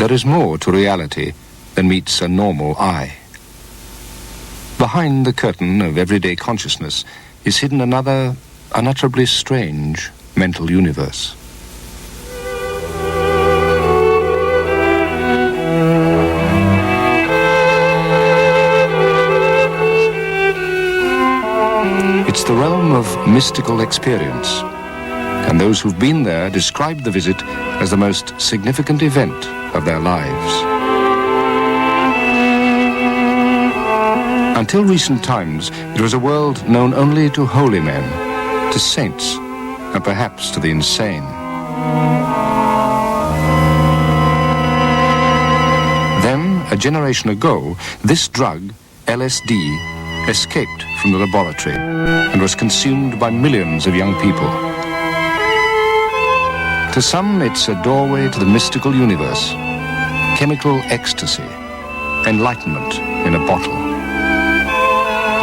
There is more to reality than meets a normal eye. Behind the curtain of everyday consciousness is hidden another unutterably strange mental universe. It's the realm of mystical experience, and those who've been there describe the visit as the most significant event of their lives. Until recent times, it was a world known only to holy men, to saints, and perhaps to the insane. Then, a generation ago, this drug, LSD, escaped from the laboratory and was consumed by millions of young people. To some, it's a doorway to the mystical universe, chemical ecstasy, enlightenment in a bottle.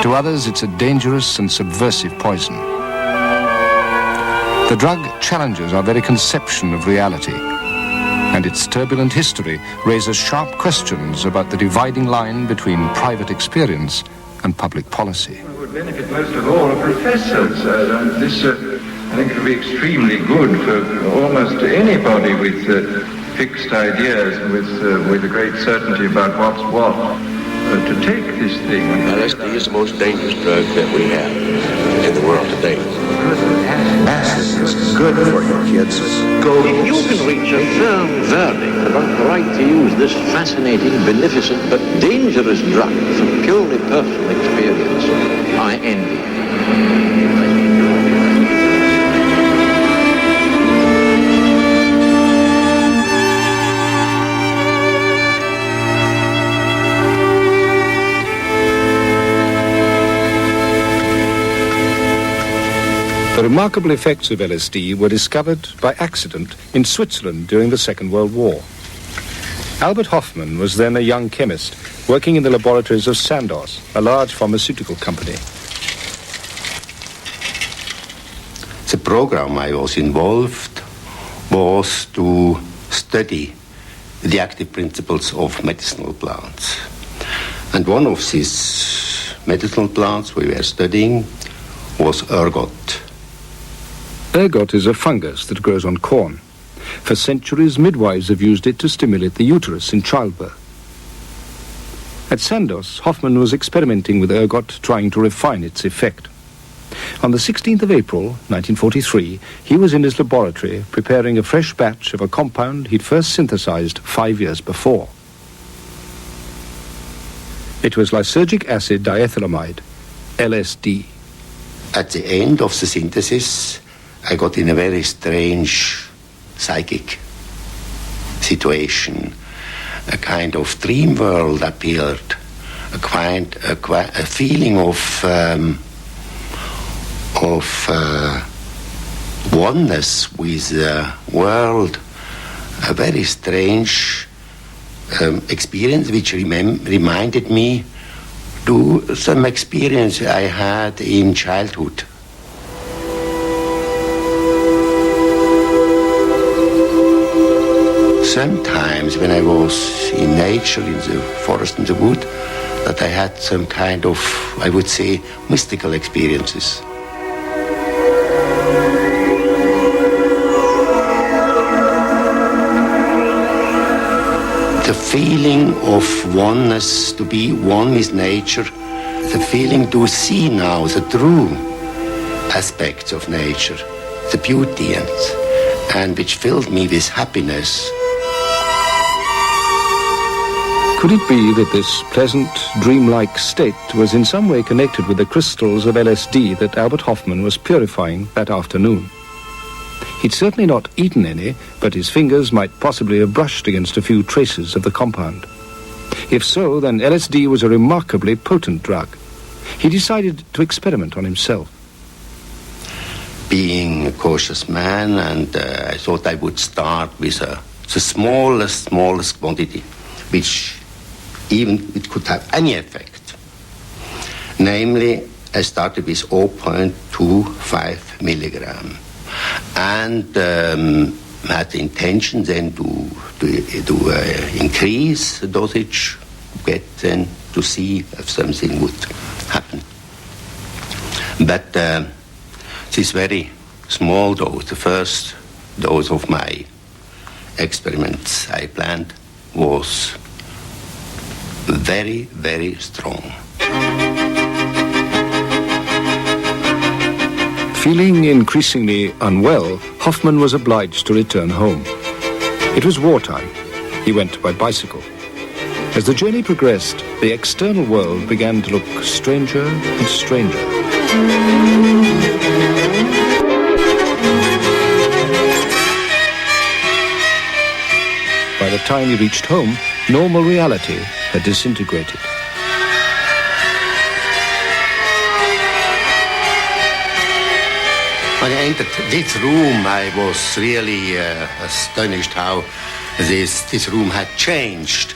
To others, it's a dangerous and subversive poison. The drug challenges our very conception of reality, and its turbulent history raises sharp questions about the dividing line between private experience and public policy. It would benefit most of all professors. This, I think, it would be extremely good for almost anybody with fixed ideas, with a great certainty about what's what, to take this thing. LSD is the most dangerous drug that we have in the world today. Acid is good for your kids. If you can reach a firm verdict about the right to use this fascinating, beneficent, but dangerous drug for purely personal experience, I envy you. The remarkable effects of LSD were discovered by accident in Switzerland during the Second World War. Albert Hofmann was then a young chemist working in the laboratories of Sandoz, a large pharmaceutical company. The program I was involved was to study the active principles of medicinal plants. And one of these medicinal plants we were studying was ergot. Ergot is a fungus that grows on corn. For centuries, midwives have used it to stimulate the uterus in childbirth. At Sandoz, Hofmann was experimenting with ergot, trying to refine its effect. On the 16th of April, 1943, he was in his laboratory preparing a fresh batch of a compound he'd first synthesized 5 years before. It was lysergic acid diethylamide, LSD. At the end of the synthesis, I got in a very strange psychic situation. A kind of dream world appeared, a feeling of oneness with the world, a very strange experience which reminded me to some experience I had in childhood. Sometimes when I was in nature, in the forest, in the wood, that I had some kind of, I would say, mystical experiences. The feeling of oneness, to be one with nature, the feeling to see now the true aspects of nature, the beauty and which filled me with happiness. Could it be that this pleasant, dreamlike state was in some way connected with the crystals of LSD that Albert Hofmann was purifying that afternoon? He'd certainly not eaten any, but his fingers might possibly have brushed against a few traces of the compound. If so, then LSD was a remarkably potent drug. He decided to experiment on himself. Being a cautious man, and I thought I would start with the smallest quantity, which even it could have any effect. Namely, I started with 0.25 milligram. And had the intention then to increase the dosage, get then to see if something would happen. But this very small dose, the first dose of my experiments I planned, was very, very strong. Feeling increasingly unwell, Hoffman was obliged to return home. It was wartime. He went by bicycle. As the journey progressed, the external world began to look stranger and stranger. By the time he reached home, normal reality had disintegrated. When I entered this room, I was really astonished how this room had changed.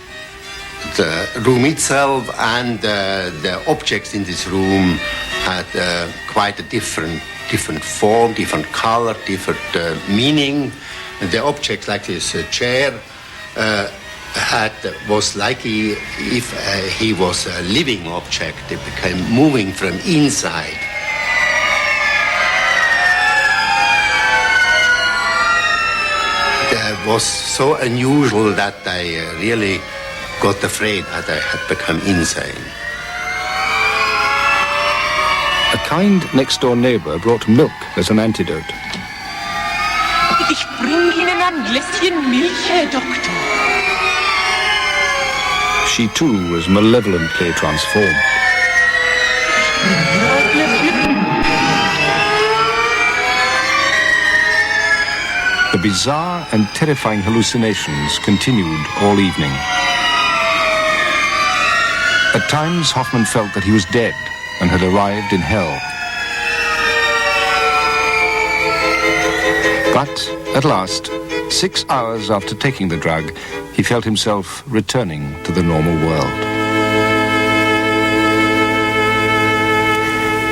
The room itself and the objects in this room had quite a different form, different color, different meaning. The objects like this chair was like if he was a living object. It became moving from inside. It was so unusual that I really got afraid that I had become insane. A kind next-door neighbor brought milk as an antidote. Ich bring Ihnen ein Gläschen Milch, Herr Doktor. She too was malevolently transformed. The bizarre and terrifying hallucinations continued all evening. At times, Hoffman felt that he was dead and had arrived in hell. But at last, 6 hours after taking the drug, he felt himself returning to the normal world.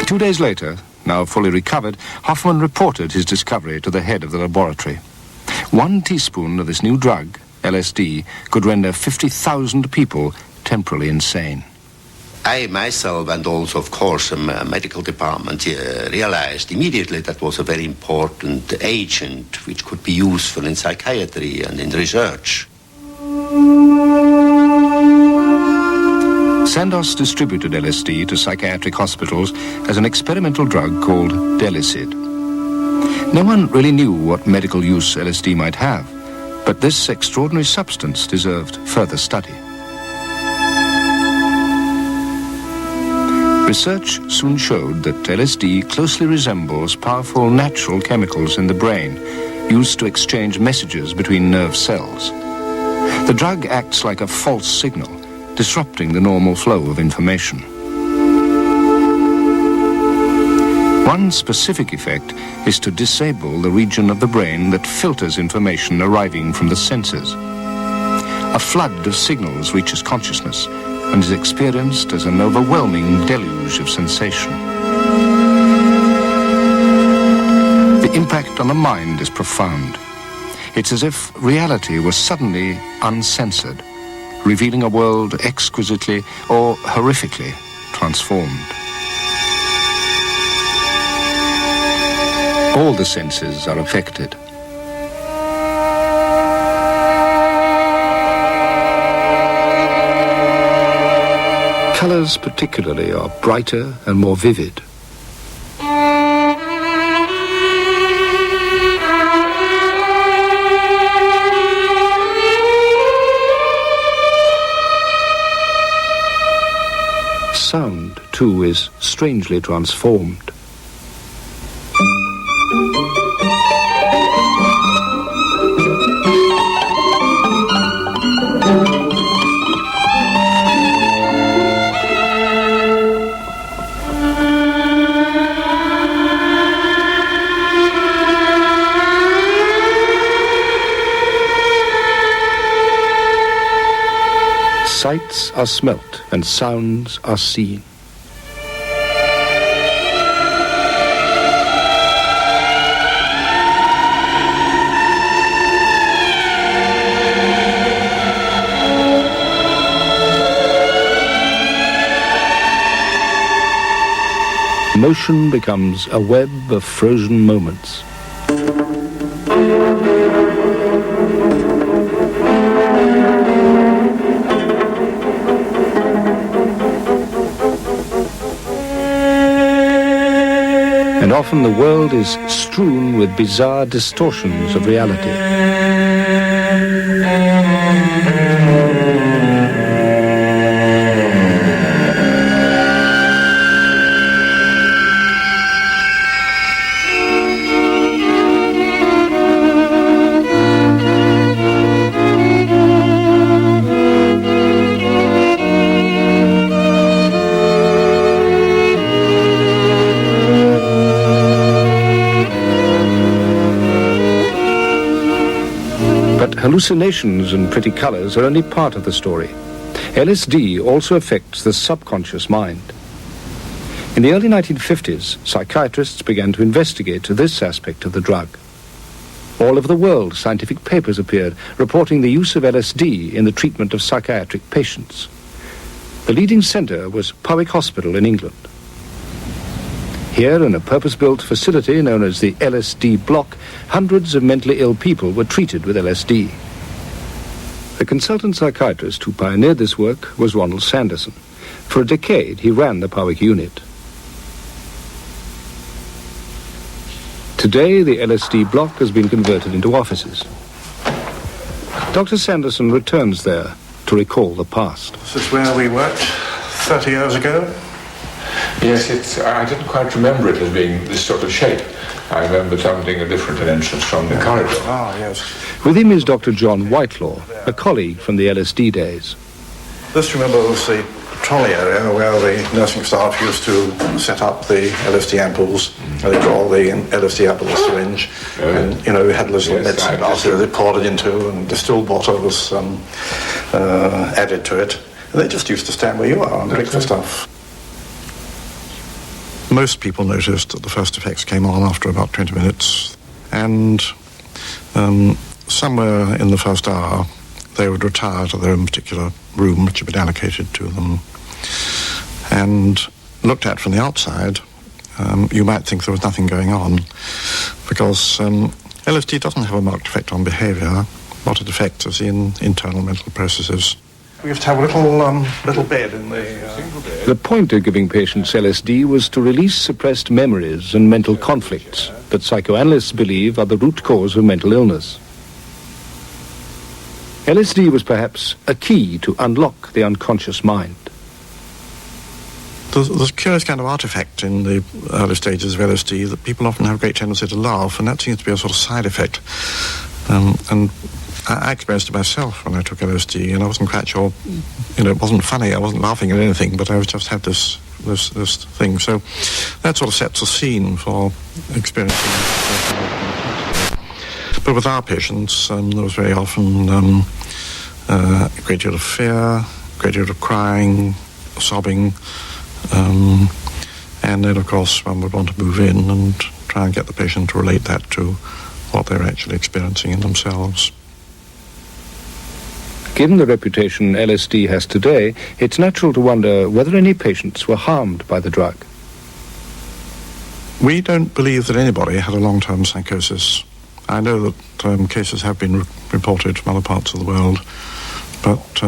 2 days later, now fully recovered, Hoffman reported his discovery to the head of the laboratory. 1 teaspoon of this new drug, LSD, could render 50,000 people temporarily insane. I myself, and also, of course, the medical department, realized immediately that was a very important agent which could be useful in psychiatry and in research. Sandoz distributed LSD to psychiatric hospitals as an experimental drug called Delicid. No one really knew what medical use LSD might have, but this extraordinary substance deserved further study. Research soon showed that LSD closely resembles powerful natural chemicals in the brain, used to exchange messages between nerve cells. The drug acts like a false signal, disrupting the normal flow of information. One specific effect is to disable the region of the brain that filters information arriving from the senses. A flood of signals reaches consciousness and is experienced as an overwhelming deluge of sensation. The impact on the mind is profound. It's as if reality was suddenly uncensored, revealing a world exquisitely or horrifically transformed. All the senses are affected. Colors particularly are brighter and more vivid. Sound, too, is strangely transformed. Sights are smelt and sounds are seen. motion becomes a web of frozen moments. And often the world is strewn with bizarre distortions of reality. Hallucinations and pretty colors are only part of the story. LSD also affects the subconscious mind. In the early 1950s, psychiatrists began to investigate this aspect of the drug. All over the world, scientific papers appeared reporting the use of LSD in the treatment of psychiatric patients. The leading center was Powys Hospital in England. Here, in a purpose-built facility known as the LSD block, hundreds of mentally ill people were treated with LSD. The consultant psychiatrist who pioneered this work was Ronald Sanderson. For a decade, he ran the Powys unit. Today, the LSD block has been converted into offices. Dr. Sanderson returns there to recall the past. This is where we worked 30 years ago. Yes, I didn't quite remember it as being this sort of shape. I remember something different, an entrance from the corridor. Ah, yes. With him is Dr. John Whitelaw, a colleague from the LSD days. This, remember, was the trolley area where the nursing staff used to set up the LSD ampoules. They draw the LSD out of the syringe, and we had little medicine glasses they poured it into, and distilled water was added to it. And they just used to stand where you are and drink the stuff. Most people noticed that the first effects came on after about 20 minutes, and somewhere in the first hour they would retire to their own particular room which had been allocated to them. And looked at from the outside, you might think there was nothing going on, because LSD doesn't have a marked effect on behavior. What it affects is the internal mental processes. We used to have a little bed in the... The point of giving patients LSD was to release suppressed memories and mental conflicts that psychoanalysts believe are the root cause of mental illness. LSD was perhaps a key to unlock the unconscious mind. There's a curious kind of artifact in the early stages of LSD that people often have a great tendency to laugh, and that seems to be a sort of side effect. And I experienced it myself when I took LSD, and I wasn't quite sure, it wasn't funny, I wasn't laughing at anything, but I just had this thing. So that sort of sets a scene for experiencing it. But with our patients, there was very often a great deal of fear, a great deal of crying, sobbing, and then, of course, one would want to move in and try and get the patient to relate that to what they're actually experiencing in themselves. Given the reputation LSD has today, it's natural to wonder whether any patients were harmed by the drug. We don't believe that anybody had a long-term psychosis. I know that cases have been reported from other parts of the world, but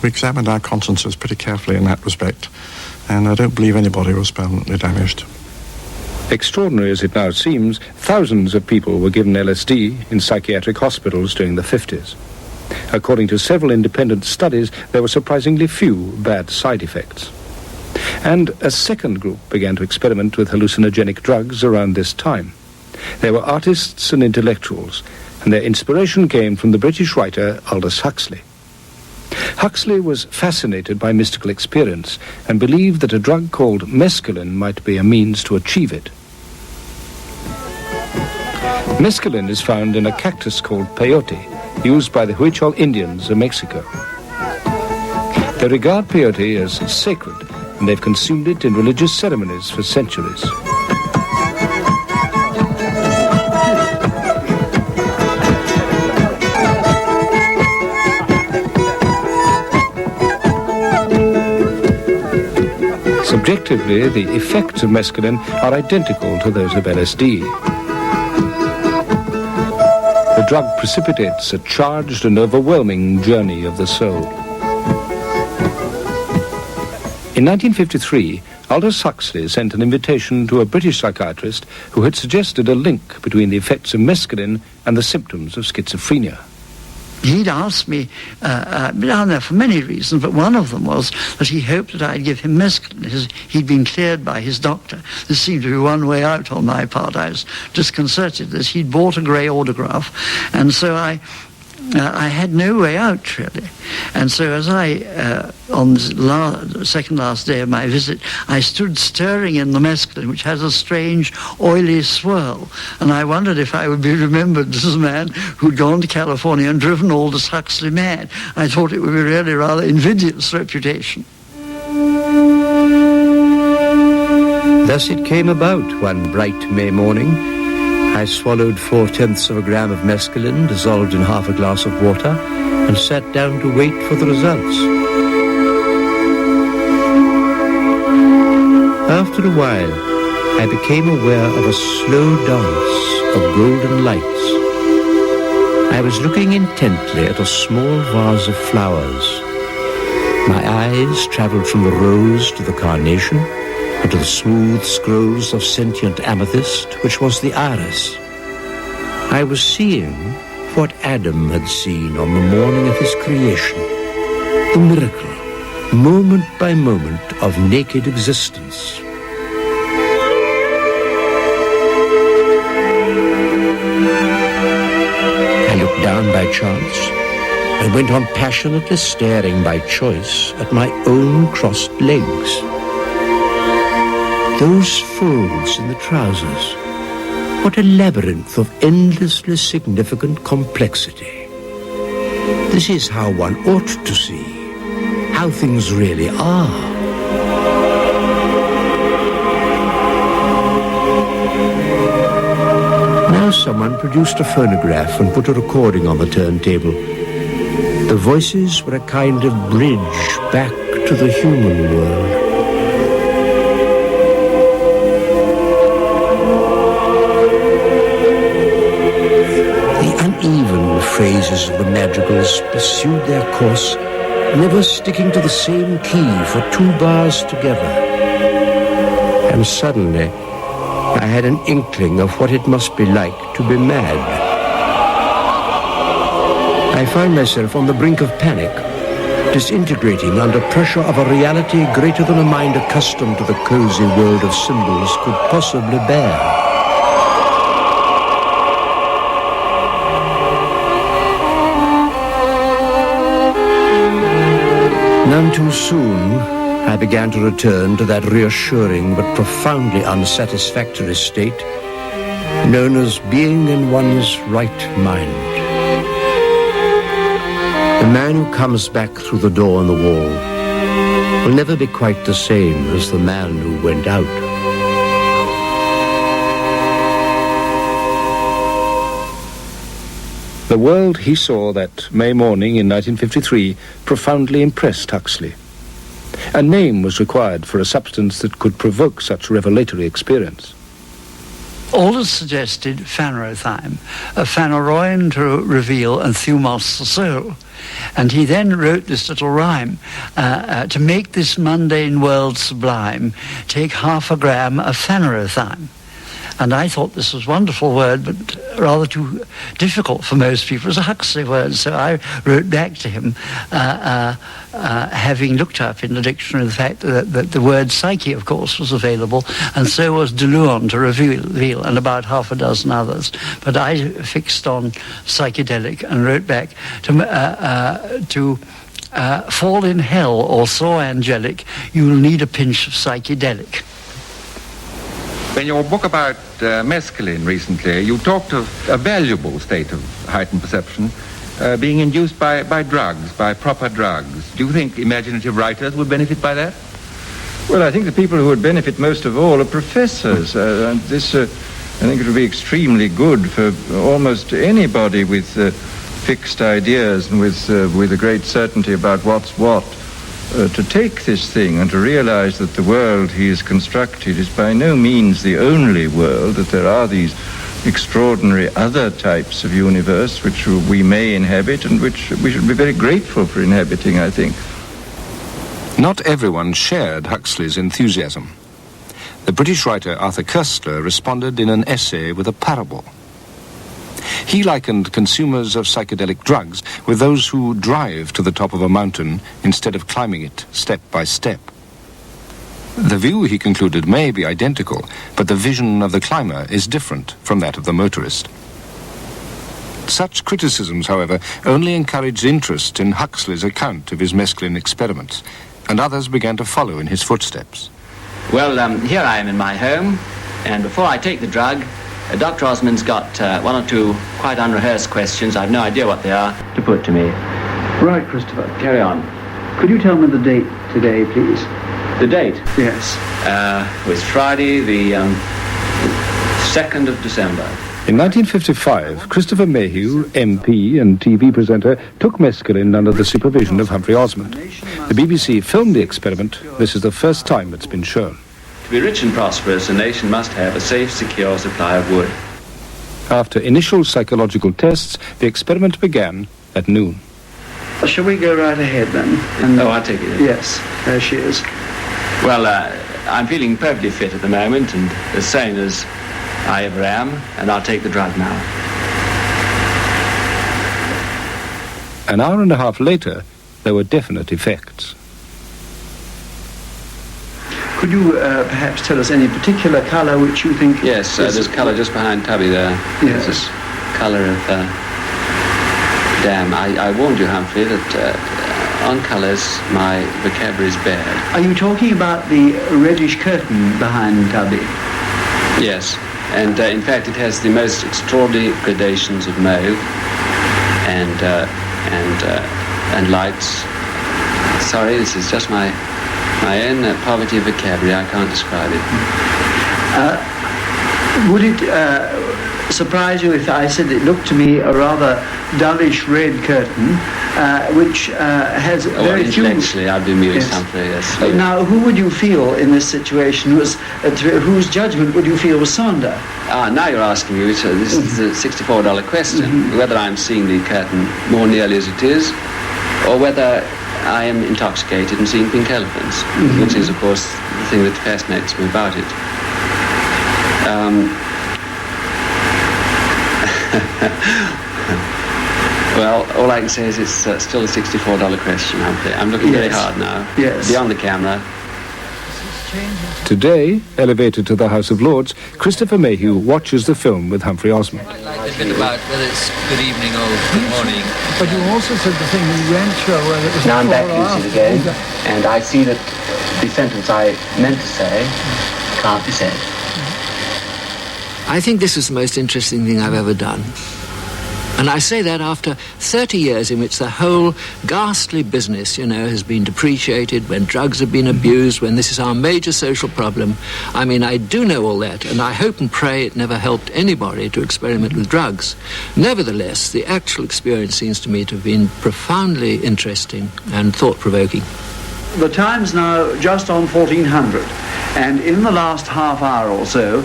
we examined our consciences pretty carefully in that respect, and I don't believe anybody was permanently damaged. Extraordinary as it now seems, thousands of people were given LSD in psychiatric hospitals during the 50s. According to several independent studies, there were surprisingly few bad side effects. And a second group began to experiment with hallucinogenic drugs around this time. They were artists and intellectuals, and their inspiration came from the British writer Aldous Huxley. Huxley was fascinated by mystical experience and believed that a drug called mescaline might be a means to achieve it. Mescaline is found in a cactus called peyote, used by the Huichol Indians of Mexico. They regard peyote as sacred, and they've consumed it in religious ceremonies for centuries. Some Objectively, the effects of mescaline are identical to those of LSD. The drug precipitates a charged and overwhelming journey of the soul. In 1953, Aldous Huxley sent an invitation to a British psychiatrist who had suggested a link between the effects of mescaline and the symptoms of schizophrenia. He'd asked me down there for many reasons, but one of them was that he hoped that I'd give him mescaline. He'd been cleared by his doctor. This seemed to be one way out on my part. I was disconcerted that he'd bought a grey autograph, and so I had no way out, really. And so as on the second last day of my visit, I stood stirring in the mescaline, which has a strange, oily swirl. And I wondered if I would be remembered as a man who'd gone to California and driven Aldous Huxley mad. I thought it would be really rather invidious reputation. Thus it came about one bright May morning. I swallowed 0.4 grams of mescaline dissolved in half a glass of water and sat down to wait for the results. After a while, I became aware of a slow dance of golden lights. I was looking intently at a small vase of flowers. My eyes traveled from the rose to the carnation, and to the smooth scrolls of sentient amethyst, which was the iris. I was seeing what Adam had seen on the morning of his creation, the miracle, moment by moment, of naked existence. I looked down by chance and went on passionately staring by choice at my own crossed legs. Those folds in the trousers, what a labyrinth of endlessly significant complexity. This is how one ought to see, how things really are. Now someone produced a phonograph and put a recording on the turntable. The voices were a kind of bridge back to the human world. Uneven phrases of the madrigals pursued their course, never sticking to the same key for 2 bars together. And suddenly, I had an inkling of what it must be like to be mad. I found myself on the brink of panic, disintegrating under pressure of a reality greater than a mind accustomed to the cozy world of symbols could possibly bear. None too soon, I began to return to that reassuring but profoundly unsatisfactory state known as being in one's right mind. The man who comes back through the door in the wall will never be quite the same as the man who went out. The world he saw that May morning in 1953 profoundly impressed Huxley. A name was required for a substance that could provoke such revelatory experience. Aldous suggested phanerothym, a phaneroin to reveal and thumos the soul. And he then wrote this little rhyme, to make this mundane world sublime, take 0.5 gram of phanerothym. And I thought this was a wonderful word, but rather too difficult for most people. It was a Huxley word, so I wrote back to him, having looked up in the dictionary the fact that the word psyche, of course, was available, and so was deluon, to reveal, and about 6 others. But I fixed on psychedelic and wrote back to fall in hell or so angelic, you'll need a pinch of psychedelic. In your book about mescaline recently, you talked of a valuable state of heightened perception being induced by drugs, by proper drugs. Do you think imaginative writers would benefit by that? Well, I think the people who would benefit most of all are professors. And this, I think it would be extremely good for almost anybody with fixed ideas and with a great certainty about what's what. to take this thing and to realize that the world he has constructed is by no means the only world, that there are these extraordinary other types of universe which we may inhabit and which we should be very grateful for inhabiting, I think. Not everyone shared Huxley's enthusiasm. The British writer Arthur Koestler responded in an essay with a parable. He likened consumers of psychedelic drugs with those who drive to the top of a mountain instead of climbing it step by step. The view, he concluded, may be identical, but the vision of the climber is different from that of the motorist. Such criticisms, however, only encouraged interest in Huxley's account of his mescaline experiments, and others began to follow in his footsteps. Well, here I am in my home, and before I take the drug, Dr. Osmond's got one or two quite unrehearsed questions, I've no idea what they are, to put to me. Right, Christopher. Carry on. Could you tell me the date today, please? The date? Yes. It was Friday, the 2nd of December. In 1955, Christopher Mayhew, MP and TV presenter, took mescaline under the supervision of Humphrey Osmond. The BBC filmed the experiment. This is the first time it's been shown. To be rich and prosperous, a nation must have a safe, secure supply of wood. After initial psychological tests, the experiment began at noon. Shall we go right ahead then? I'll take it. Yes, there she is. Well, I'm feeling perfectly fit at the moment and as sane as I ever am, and I'll take the drug now. An hour and a half later, there were definite effects. Could you perhaps tell us any particular colour which you think... Yes, there's colour just behind Tubby there. Yes. This colour of... damn, I warned you, Humphrey, that on colours my vocabulary is bad. Are you talking about the reddish curtain behind Tubby? Yes, and in fact it has the most extraordinary gradations of mauve and lights. Sorry, this is just my own poverty of vocabulary. I can't describe it. Would it surprise you if I said it looked to me a rather dullish red curtain, which has very few... Intellectually, I'd be amused, Yes. Humphrey, yes. Now, who would you feel in this situation, whose judgment would you feel was sounder? Now you're asking me, this is a $64 question, whether I'm seeing the curtain more nearly as it is, or whether I am intoxicated and seeing pink elephants, which is, of course, the thing that fascinates me about it. Well, all I can say is it's still a $64 question, Humphrey. I'm looking very hard now. Yes. Beyond the camera. Today, elevated to the House of Lords, Christopher Mayhew watches the film with Humphrey Osmond. The bit about whether it's good evening or good morning. But you also said the thing we went through whether it was... Now I'm back lucid again, and I see that the sentence I meant to say can't be said. I think this is the most interesting thing I've ever done. And I say that after 30 years in which the whole ghastly business, has been depreciated, when drugs have been abused, when this is our major social problem. I mean, I do know all that, and I hope and pray it never helped anybody to experiment with drugs. Nevertheless, the actual experience seems to me to have been profoundly interesting and thought-provoking. The time's now just on 1400, and in the last half hour or so,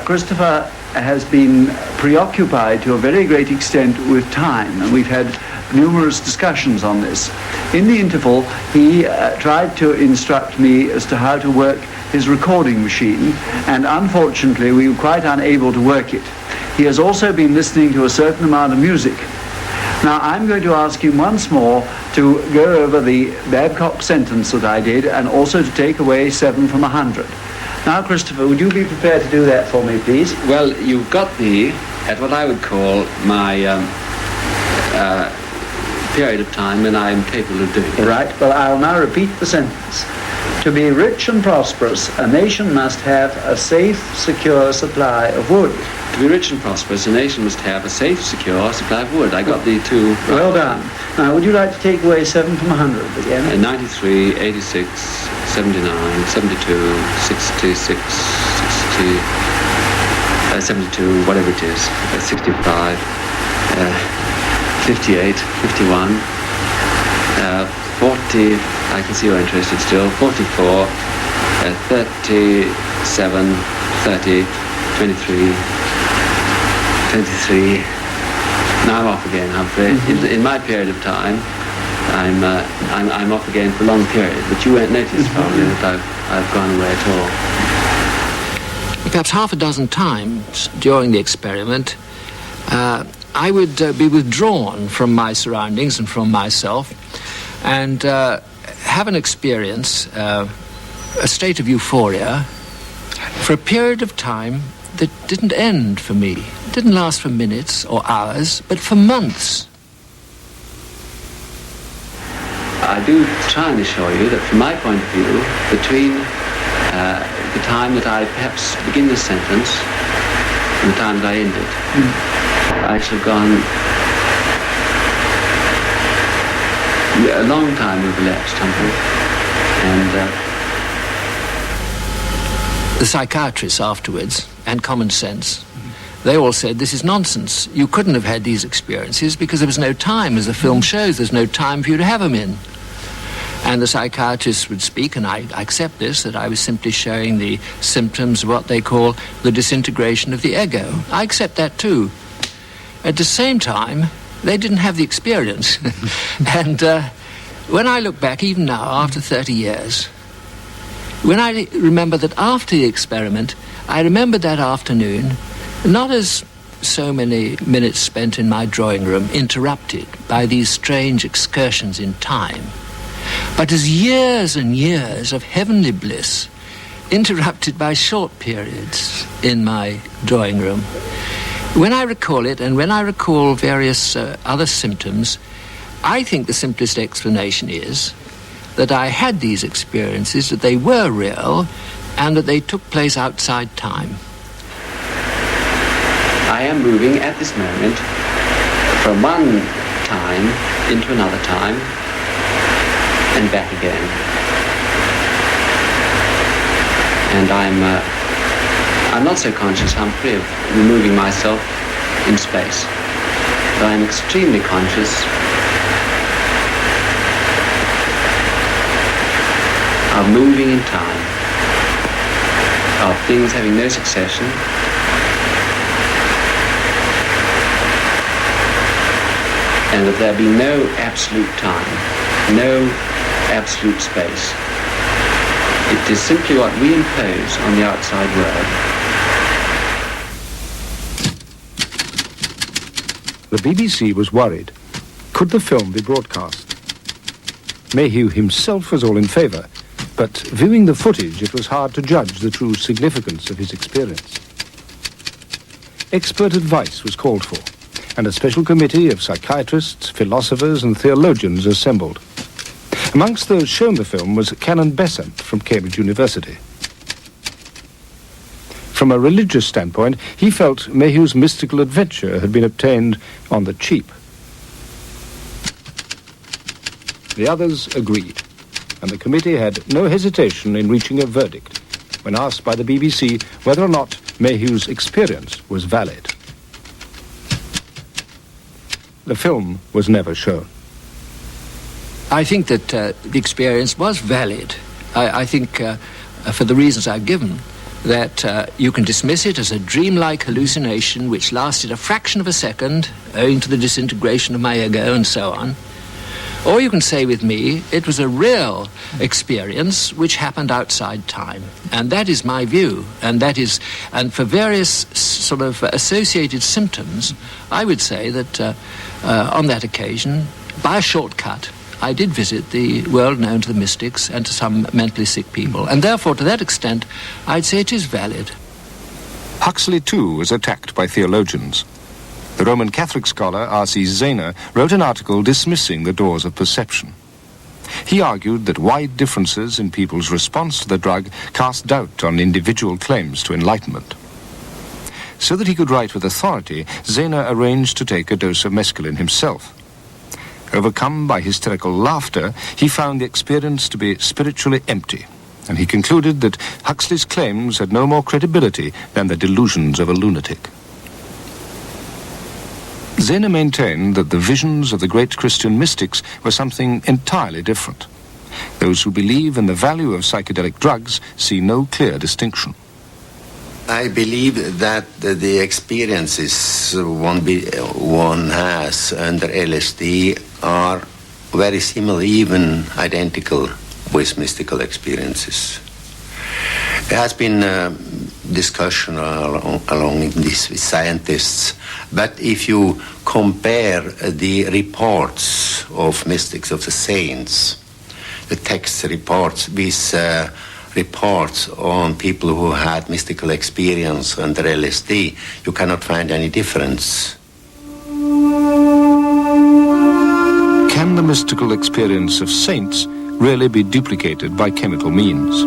Christopher has been preoccupied to a very great extent with time, and we've had numerous discussions on this. In the interval, he tried to instruct me as to how to work his recording machine, and unfortunately we were quite unable to work it. He has also been listening to a certain amount of music. Now, I'm going to ask him once more to go over the Babcock sentence that I did, and also to take away 7 from 100. Now, Christopher, would you be prepared to do that for me, please? Well, you've got me at what I would call my period of time when I'm capable of doing it. Right. Well, I'll now repeat the sentence. To be rich and prosperous, a nation must have a safe, secure supply of wood. To be rich and prosperous, a nation must have a safe, secure supply of wood. I got the two... Well done. Now, would you like to take away 7 from 100 again? 93, 86, 79, 72, 66, 72, whatever it is, 65, 58, 51, 40, I can see you're interested still. 44, 37, 30, 23, 23. Now I'm off again, Humphrey. In my period of time, I'm off again for a long period, but you won't notice probably that I've gone away at all. Perhaps half a dozen times during the experiment, I would be withdrawn from my surroundings and from myself and have an experience, a state of euphoria, for a period of time that didn't end for me. It didn't last for minutes or hours, but for months. I do try and assure you that from my point of view, between the time that I perhaps begin the sentence and the time that I end it, I shall have gone a long time will have elapsed, Humphrey. And the psychiatrists afterwards, and common sense, they all said, this is nonsense. You couldn't have had these experiences because there was no time. As the film shows, there's no time for you to have them in. And the psychiatrists would speak, and I accept this, that I was simply showing the symptoms of what they call the disintegration of the ego. I accept that too. At the same time, they didn't have the experience. And when I look back, even now, after 30 years, when I remember that after the experiment, I remember that afternoon, not as so many minutes spent in my drawing room, interrupted by these strange excursions in time, but as years and years of heavenly bliss, interrupted by short periods in my drawing room. When I recall it, and when I recall various other symptoms, I think the simplest explanation is that I had these experiences, that they were real, and that they took place outside time. I am moving at this moment from one time into another time and back again. And I'm not so conscious, Humphrey, of removing myself in space, but I'm extremely conscious of moving in time, of things having no succession, and that there be no absolute time, no absolute space. It is simply what we impose on the outside world. The BBC was worried. Could the film be broadcast? Mayhew himself was all in favour, but viewing the footage, it was hard to judge the true significance of his experience. Expert advice was called for, and a special committee of psychiatrists, philosophers and theologians assembled. Amongst those shown the film was Canon Besant from Cambridge University. From a religious standpoint, he felt Mayhew's mystical adventure had been obtained on the cheap. The others agreed, and the committee had no hesitation in reaching a verdict when asked by the BBC whether or not Mayhew's experience was valid. The film was never shown. I think that the experience was valid. I think, for the reasons I've given, that you can dismiss it as a dreamlike hallucination which lasted a fraction of a second, owing to the disintegration of my ego and so on. Or you can say with me, it was a real experience which happened outside time. And that is my view. And for various sort of associated symptoms, I would say that on that occasion, by a shortcut, I did visit the world known to the mystics and to some mentally sick people. And therefore, to that extent, I'd say it is valid. Huxley, too, was attacked by theologians. The Roman Catholic scholar R.C. Zehner wrote an article dismissing the doors of perception. He argued that wide differences in people's response to the drug cast doubt on individual claims to enlightenment. So that he could write with authority, Zehner arranged to take a dose of mescaline himself. Overcome by hysterical laughter, he found the experience to be spiritually empty, and he concluded that Huxley's claims had no more credibility than the delusions of a lunatic. Zehner maintained that the visions of the great Christian mystics were something entirely different. Those those who believe in the value of psychedelic drugs see no clear distinction. I believe that the experiences one has under LSD are very similar, even identical with mystical experiences. There has been discussion along in this with scientists, but if you compare the reports of mystics, of the saints, the text reports with reports on people who had mystical experience under LSD, you cannot find any difference. Can the mystical experience of saints really be duplicated by chemical means?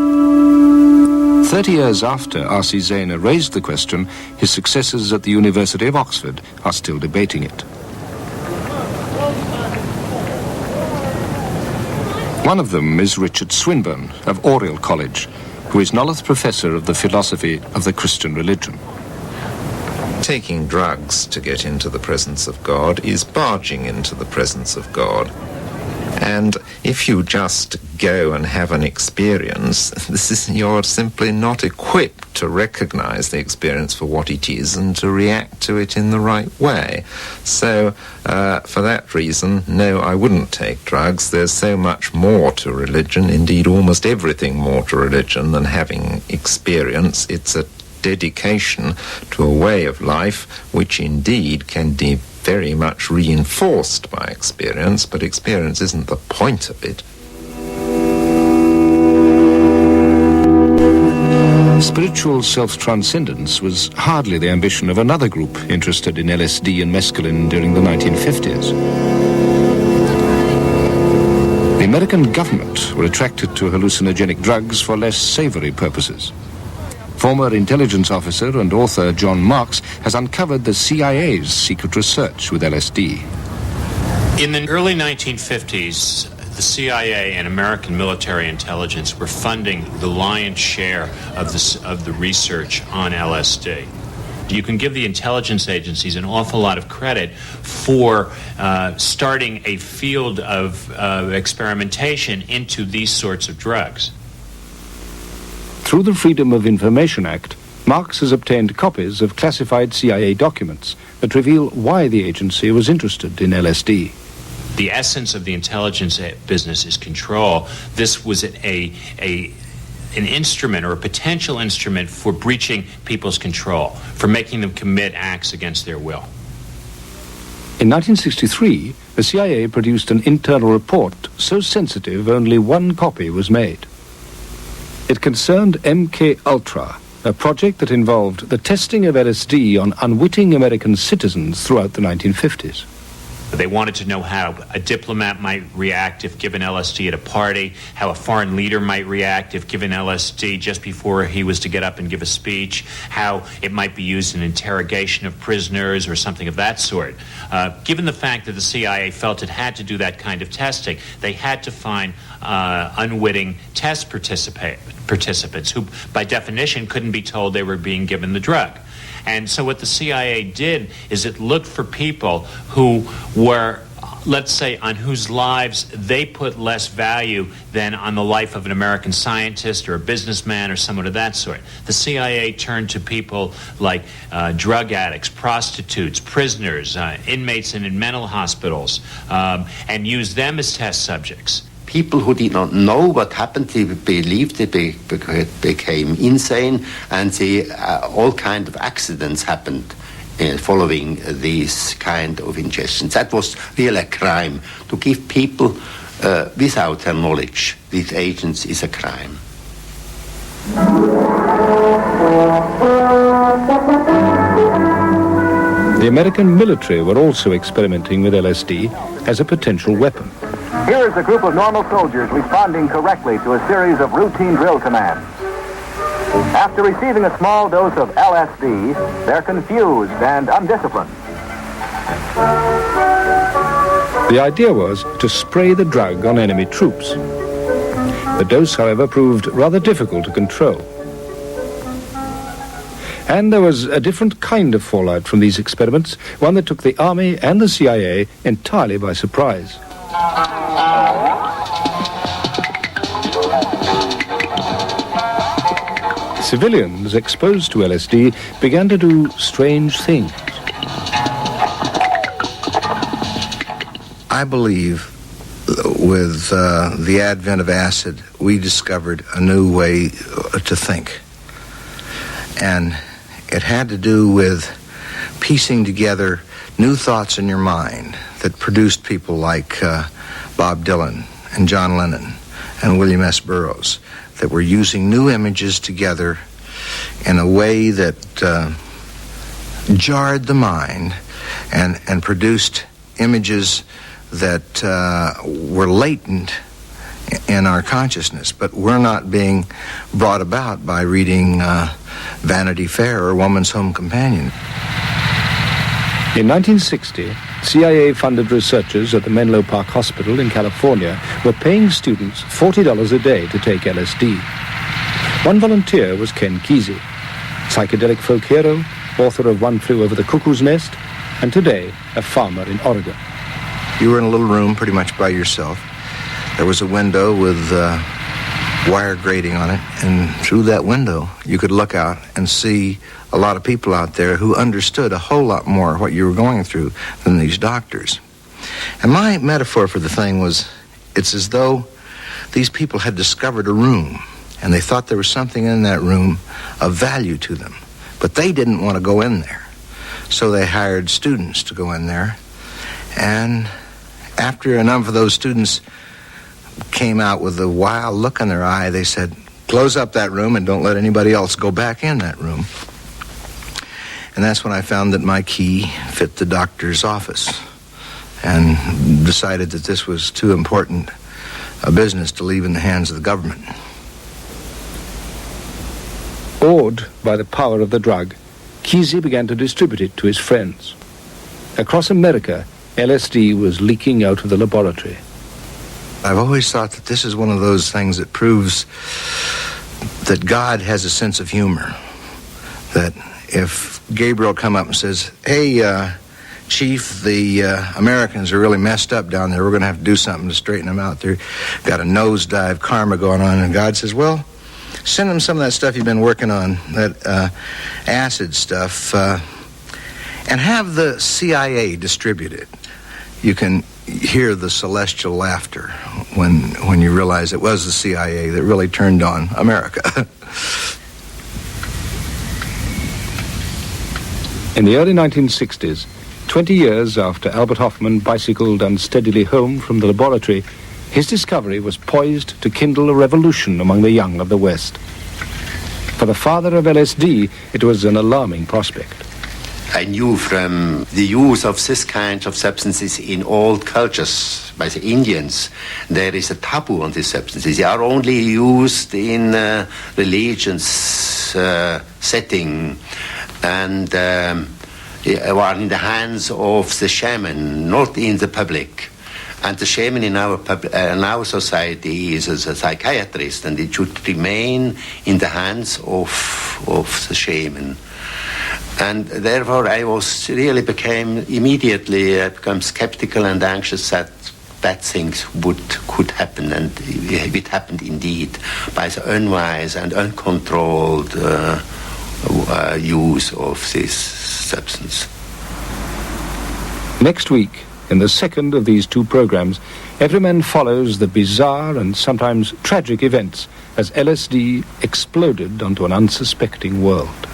30 years after R.C. Zehner raised the question, his successors at the University of Oxford are still debating it. One of them is Richard Swinburne of Oriel College, who is Nolloth Professor of the Philosophy of the Christian Religion. Taking drugs to get into the presence of God is barging into the presence of God. And if you just go and have an experience, you're simply not equipped to recognize the experience for what it is and to react to it in the right way. So, for that reason, no, I wouldn't take drugs. There's so much more to religion, indeed almost everything more to religion than having experience. It's a dedication to a way of life which indeed can be very much reinforced by experience, but experience isn't the point of it. Spiritual self-transcendence was hardly the ambition of another group interested in LSD and mescaline during the 1950s. The American government were attracted to hallucinogenic drugs for less savory purposes. Former intelligence officer and author John Marks has uncovered the CIA's secret research with LSD. In the early 1950s, the CIA and American military intelligence were funding the lion's share of the research on LSD. You can give the intelligence agencies an awful lot of credit for starting a field of experimentation into these sorts of drugs. Through the Freedom of Information Act, Marks has obtained copies of classified CIA documents that reveal why the agency was interested in LSD. The essence of the intelligence business is control. This was an instrument or a potential instrument for breaching people's control, for making them commit acts against their will. In 1963, the CIA produced an internal report so sensitive only one copy was made. It concerned MK Ultra, a project that involved the testing of LSD on unwitting American citizens throughout the 1950s. They wanted to know how a diplomat might react if given LSD at a party, how a foreign leader might react if given LSD just before he was to get up and give a speech, how it might be used in interrogation of prisoners or something of that sort. Given the fact that the CIA felt it had to do that kind of testing, they had to find unwitting test participants who, by definition, couldn't be told they were being given the drug. And so what the CIA did is it looked for people who were, let's say, on whose lives they put less value than on the life of an American scientist or a businessman or someone of that sort. The CIA turned to people like drug addicts, prostitutes, prisoners, inmates in mental hospitals, and used them as test subjects. People who did not know what happened, they believed they became insane, and all kind of accidents happened following these kind of ingestions. That was really a crime. To give people without their knowledge these agents is a crime. The American military were also experimenting with LSD as a potential weapon. Here is a group of normal soldiers responding correctly to a series of routine drill commands. After receiving a small dose of LSD, they're confused and undisciplined. The idea was to spray the drug on enemy troops. The dose, however, proved rather difficult to control. And there was a different kind of fallout from these experiments, one that took the Army and the CIA entirely by surprise. civilians exposed to LSD began to do strange things. I believe with the advent of acid, we discovered a new way to think. And it had to do with piecing together new thoughts in your mind that produced people like Bob Dylan and John Lennon and William S. Burroughs, that were using new images together in a way that jarred the mind and produced images that were latent in our consciousness, but were not being brought about by reading Vanity Fair or Woman's Home Companion. In 1960, CIA-funded researchers at the Menlo Park Hospital in California were paying students $40 a day to take LSD. One volunteer was Ken Kesey, psychedelic folk hero, author of One Flew Over the Cuckoo's Nest, and today a farmer in Oregon. You were in a little room pretty much by yourself. There was a window with wire grating on it, and through that window you could look out and see a lot of people out there who understood a whole lot more what you were going through than these doctors. And my metaphor for the thing was, it's as though these people had discovered a room, and they thought there was something in that room of value to them. But they didn't want to go in there. So they hired students to go in there. And after enough of those students came out with a wild look in their eye, they said, close up that room and don't let anybody else go back in that room. And that's when I found that my key fit the doctor's office and decided that this was too important a business to leave in the hands of the government. Awed by the power of the drug, Kesey began to distribute it to his friends. Across America, LSD was leaking out of the laboratory. I've always thought that this is one of those things that proves that God has a sense of humor. That if Gabriel come up and says, hey, Chief, the Americans are really messed up down there. We're going to have to do something to straighten them out. They've got a nosedive karma going on. And God says, well, send them some of that stuff you've been working on, that acid stuff, and have the CIA distribute it. You can hear the celestial laughter when you realize it was the CIA that really turned on America. In the early 1960s, 20 years after Albert Hofmann bicycled unsteadily home from the laboratory, his discovery was poised to kindle a revolution among the young of the West. For the father of LSD, it was an alarming prospect. I knew from the use of this kind of substances in old cultures by the Indians, there is a taboo on these substances. They are only used in religious setting and are in the hands of the shaman, not in the public. And the shaman in our society is a psychiatrist, and it should remain in the hands of the shaman. And therefore I became skeptical and anxious that bad things could happen, and it happened indeed by the unwise and uncontrolled use of this substance. Next week, in the second of these two programs, Everyman follows the bizarre and sometimes tragic events as LSD exploded onto an unsuspecting world.